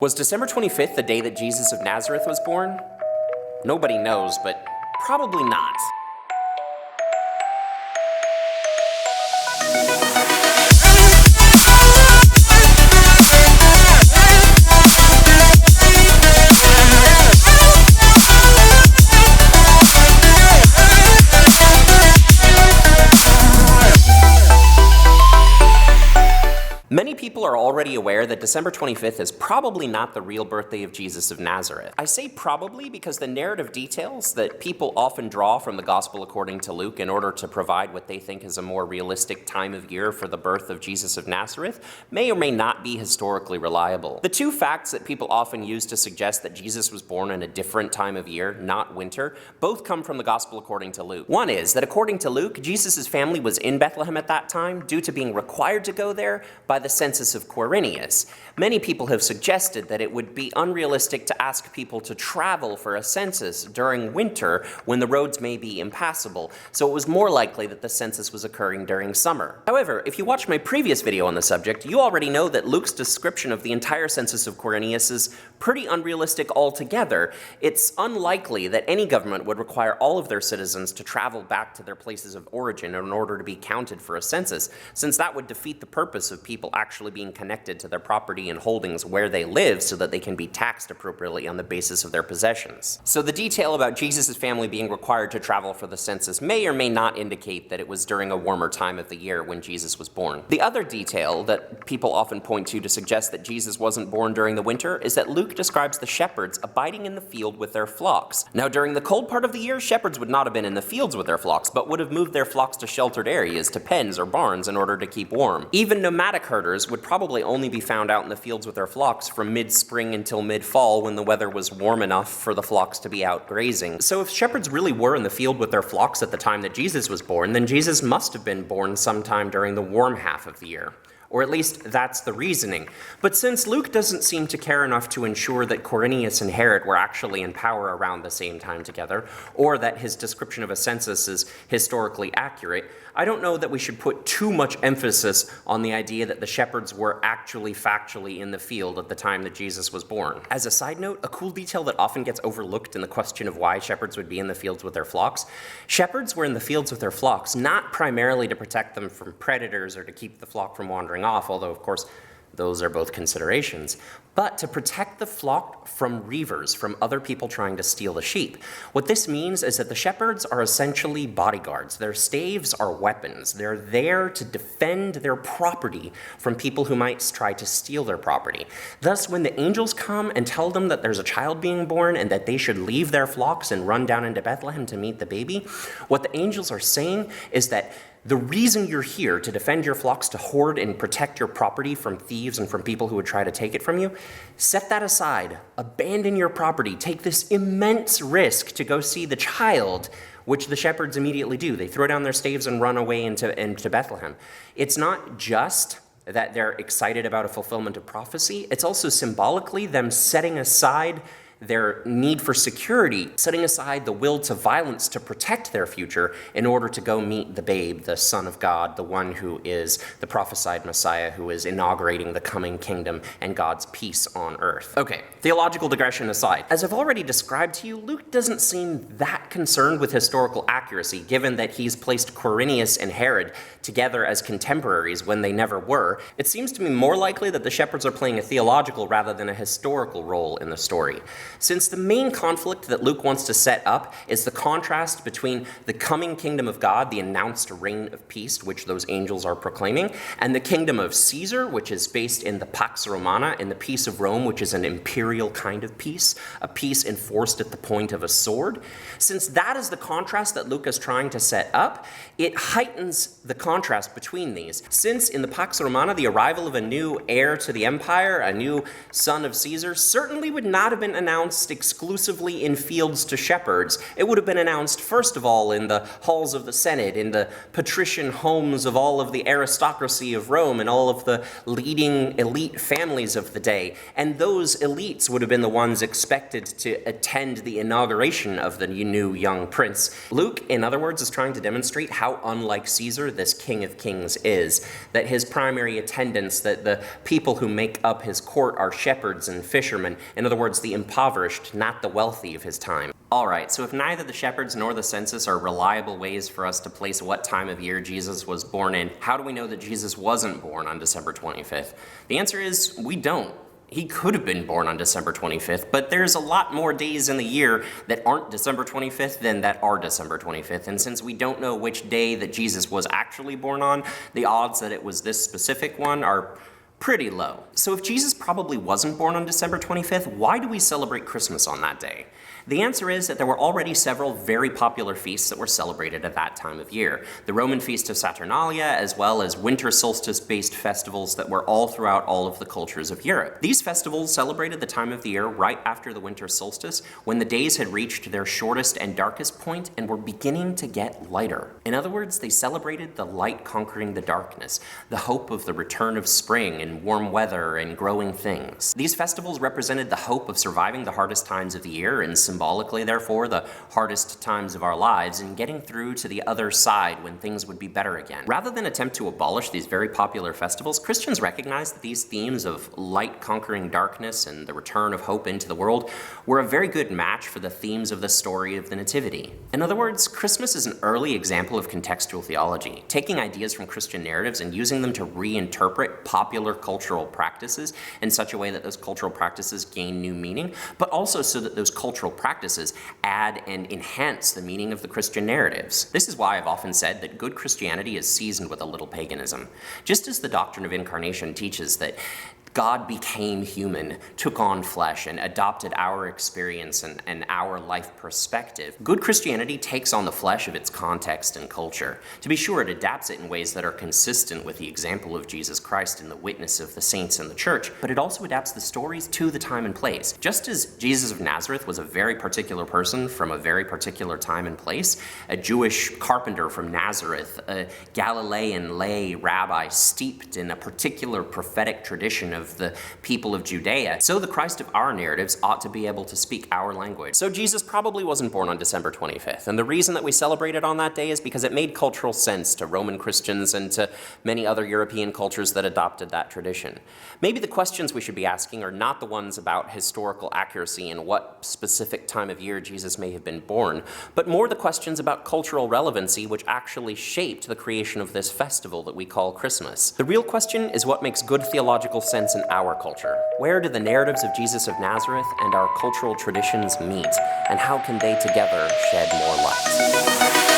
Was December 25th the day that Jesus of Nazareth was born? Nobody knows, but probably not. Many people are already aware that December 25th is probably not the real birthday of Jesus of Nazareth. I say probably because the narrative details that people often draw from the Gospel according to Luke in order to provide what they think is a more realistic time of year for the birth of Jesus of Nazareth may or may not be historically reliable. The two facts that people often use to suggest that Jesus was born in a different time of year, not winter, both come from the Gospel according to Luke. One is that according to Luke, Jesus' family was in Bethlehem at that time due to being required to go there by the census of Quirinius. Many people have suggested that it would be unrealistic to ask people to travel for a census during winter when the roads may be impassable, so it was more likely that the census was occurring during summer. However, if you watched my previous video on the subject, you already know that Luke's description of the entire census of Quirinius is pretty unrealistic altogether. It's unlikely that any government would require all of their citizens to travel back to their places of origin in order to be counted for a census, since that would defeat the purpose of people actually being connected to their property and holdings where they live so that they can be taxed appropriately on the basis of their possessions. So the detail about Jesus' family being required to travel for the census may or may not indicate that it was during a warmer time of the year when Jesus was born. The other detail that people often point to suggest that Jesus wasn't born during the winter is that Luke describes the shepherds abiding in the field with their flocks. Now, during the cold part of the year, shepherds would not have been in the fields with their flocks, but would have moved their flocks to sheltered areas, to pens or barns in order to keep warm. Even nomadic herders would probably only be found out in the fields with their flocks from mid-spring until mid-fall when the weather was warm enough for the flocks to be out grazing. So if shepherds really were in the field with their flocks at the time that Jesus was born, then Jesus must have been born sometime during the warm half of the year. Or at least that's the reasoning. But since Luke doesn't seem to care enough to ensure that Quirinius and Herod were actually in power around the same time together, or that his description of a census is historically accurate, I don't know that we should put too much emphasis on the idea that the shepherds were actually factually in the field at the time that Jesus was born. As a side note, a cool detail that often gets overlooked in the question of why shepherds would be in the fields with their flocks, shepherds were in the fields with their flocks not primarily to protect them from predators or to keep the flock from wandering off, although of course those are both considerations, but to protect the flock from reavers, from other people trying to steal the sheep. What this means is that the shepherds are essentially bodyguards. Their staves are weapons. They're there to defend their property from people who might try to steal their property. Thus, when the angels come and tell them that there's a child being born and that they should leave their flocks and run down into Bethlehem to meet the baby, what the angels are saying is that the reason you're here to defend your flocks, to hoard and protect your property from thieves and from people who would try to take it from you, set that aside, abandon your property, take this immense risk to go see the child, which the shepherds immediately do. They throw down their staves and run away into Bethlehem. It's not just that they're excited about a fulfillment of prophecy, it's also symbolically them setting aside their need for security, setting aside the will to violence to protect their future in order to go meet the babe, the Son of God, the one who is the prophesied Messiah, who is inaugurating the coming kingdom and God's peace on earth. Okay, theological digression aside, as I've already described to you, Luke doesn't seem that concerned with historical accuracy, given that he's placed Quirinius and Herod together as contemporaries when they never were. It seems to me more likely that the shepherds are playing a theological rather than a historical role in the story. Since the main conflict that Luke wants to set up is the contrast between the coming kingdom of God, the announced reign of peace, which those angels are proclaiming, and the kingdom of Caesar, which is based in the Pax Romana, in the peace of Rome, which is an imperial kind of peace, a peace enforced at the point of a sword. Since that is the contrast that Luke is trying to set up, it heightens the contrast between these. Since in the Pax Romana, the arrival of a new heir to the empire, a new son of Caesar, certainly would not have been announced announced exclusively in fields to shepherds. It would have been announced, first of all, in the halls of the Senate, in the patrician homes of all of the aristocracy of Rome and all of the leading elite families of the day. And those elites would have been the ones expected to attend the inauguration of the new young prince. Luke, in other words, is trying to demonstrate how unlike Caesar this King of Kings is, that his primary attendants, that the people who make up his court are shepherds and fishermen, in other words, the impoverished, not the wealthy of his time. Alright, so if neither the shepherds nor the census are reliable ways for us to place what time of year Jesus was born in, how do we know that Jesus wasn't born on December 25th? The answer is, we don't. He could have been born on December 25th, but there's a lot more days in the year that aren't December 25th than that are December 25th, and since we don't know which day that Jesus was actually born on, the odds that it was this specific one are pretty low. So if Jesus probably wasn't born on December 25th, why do we celebrate Christmas on that day? The answer is that there were already several very popular feasts that were celebrated at that time of year. The Roman Feast of Saturnalia, as well as winter solstice-based festivals that were all throughout all of the cultures of Europe. These festivals celebrated the time of the year right after the winter solstice, when the days had reached their shortest and darkest point and were beginning to get lighter. In other words, they celebrated the light conquering the darkness, the hope of the return of spring and warm weather and growing things. These festivals represented the hope of surviving the hardest times of the year and symbolically, therefore, the hardest times of our lives and getting through to the other side when things would be better again. Rather than attempt to abolish these very popular festivals, Christians recognized that these themes of light conquering darkness and the return of hope into the world were a very good match for the themes of the story of the Nativity. In other words, Christmas is an early example of contextual theology, taking ideas from Christian narratives and using them to reinterpret popular cultural practices in such a way that those cultural practices gain new meaning, but also so that those cultural practices add and enhance the meaning of the Christian narratives. This is why I've often said that good Christianity is seasoned with a little paganism. Just as the doctrine of incarnation teaches that God became human, took on flesh, and adopted our experience and our life perspective, good Christianity takes on the flesh of its context and culture. To be sure, it adapts it in ways that are consistent with the example of Jesus Christ and the witness of the saints in the church, but it also adapts the stories to the time and place. Just as Jesus of Nazareth was a very particular person from a very particular time and place, a Jewish carpenter from Nazareth, a Galilean lay rabbi steeped in a particular prophetic tradition of the people of Judea, so the Christ of our narratives ought to be able to speak our language. So Jesus probably wasn't born on December 25th, and the reason that we celebrate it on that day is because it made cultural sense to Roman Christians and to many other European cultures that adopted that tradition. Maybe the questions we should be asking are not the ones about historical accuracy and what specific time of year Jesus may have been born, but more the questions about cultural relevancy which actually shaped the creation of this festival that we call Christmas. The real question is what makes good theological sense in our culture. Where do the narratives of Jesus of Nazareth and our cultural traditions meet, and how can they together shed more light?